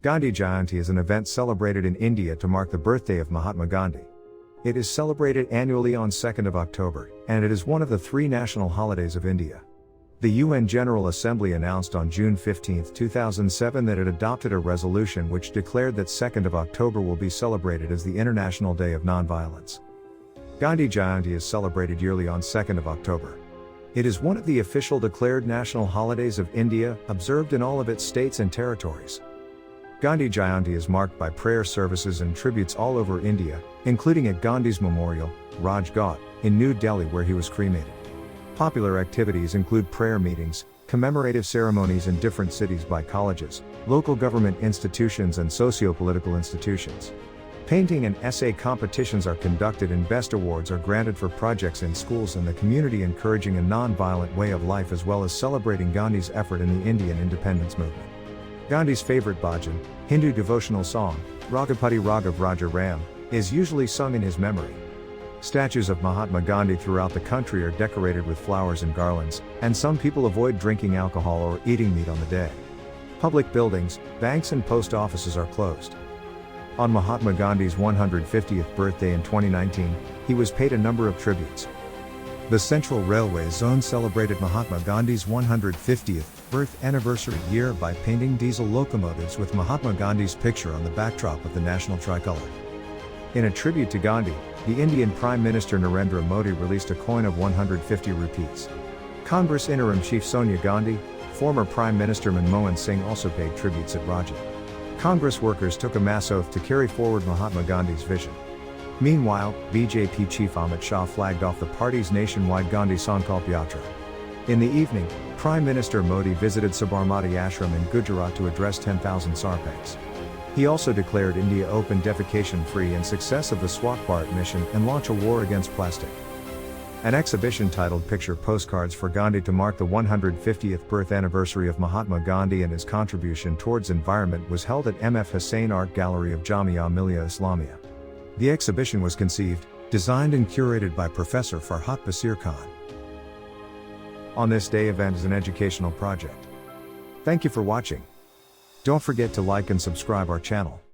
Gandhi Jayanti is an event celebrated in India to mark the birthday of Mahatma Gandhi. It is celebrated annually on 2nd of October, and it is one of the three national holidays of India. The UN General Assembly announced on June 15, 2007 that it adopted a resolution which declared that 2nd of October will be celebrated as the International Day of Nonviolence. Gandhi Jayanti is celebrated yearly on 2nd of October. It is one of the official declared national holidays of India, observed in all of its states and territories. Gandhi Jayanti is marked by prayer services and tributes all over India, including at Gandhi's Memorial, Raj Ghat, in New Delhi where he was cremated. Popular activities include prayer meetings, commemorative ceremonies in different cities by colleges, local government institutions and socio-political institutions. Painting and essay competitions are conducted and best awards are granted for projects in schools and the community encouraging a non-violent way of life as well as celebrating Gandhi's effort in the Indian independence movement. Gandhi's favorite bhajan, Hindu devotional song, Raghupati Raghav Raja Ram, is usually sung in his memory. Statues of Mahatma Gandhi throughout the country are decorated with flowers and garlands, and some people avoid drinking alcohol or eating meat on the day. Public buildings, banks and post offices are closed. On Mahatma Gandhi's 150th birthday in 2019, he was paid a number of tributes. The Central Railway Zone celebrated Mahatma Gandhi's 150th birth anniversary year by painting diesel locomotives with Mahatma Gandhi's picture on the backdrop of the national tricolour. In a tribute to Gandhi, the Indian Prime Minister Narendra Modi released a coin of 150 rupees. Congress Interim Chief Sonia Gandhi, former Prime Minister Manmohan Singh also paid tributes at Rajat. Congress workers took a mass oath to carry forward Mahatma Gandhi's vision. Meanwhile, BJP Chief Amit Shah flagged off the party's nationwide Gandhi Sankalp Yatra. In the evening, Prime Minister Modi visited Sabarmati Ashram in Gujarat to address 10,000 Sarpanchs. He also declared India open defecation-free and success of the Swachh Bharat mission and launch a war against plastic. An exhibition titled Picture Postcards for Gandhi to mark the 150th birth anniversary of Mahatma Gandhi and his contribution towards environment was held at M.F. Hussain Art Gallery of Jamia Millia Islamia. The exhibition was conceived, designed and curated by Professor Farhat Basir Khan. On This Day event is an educational project. Thank you for watching. Don't forget to like and subscribe our channel.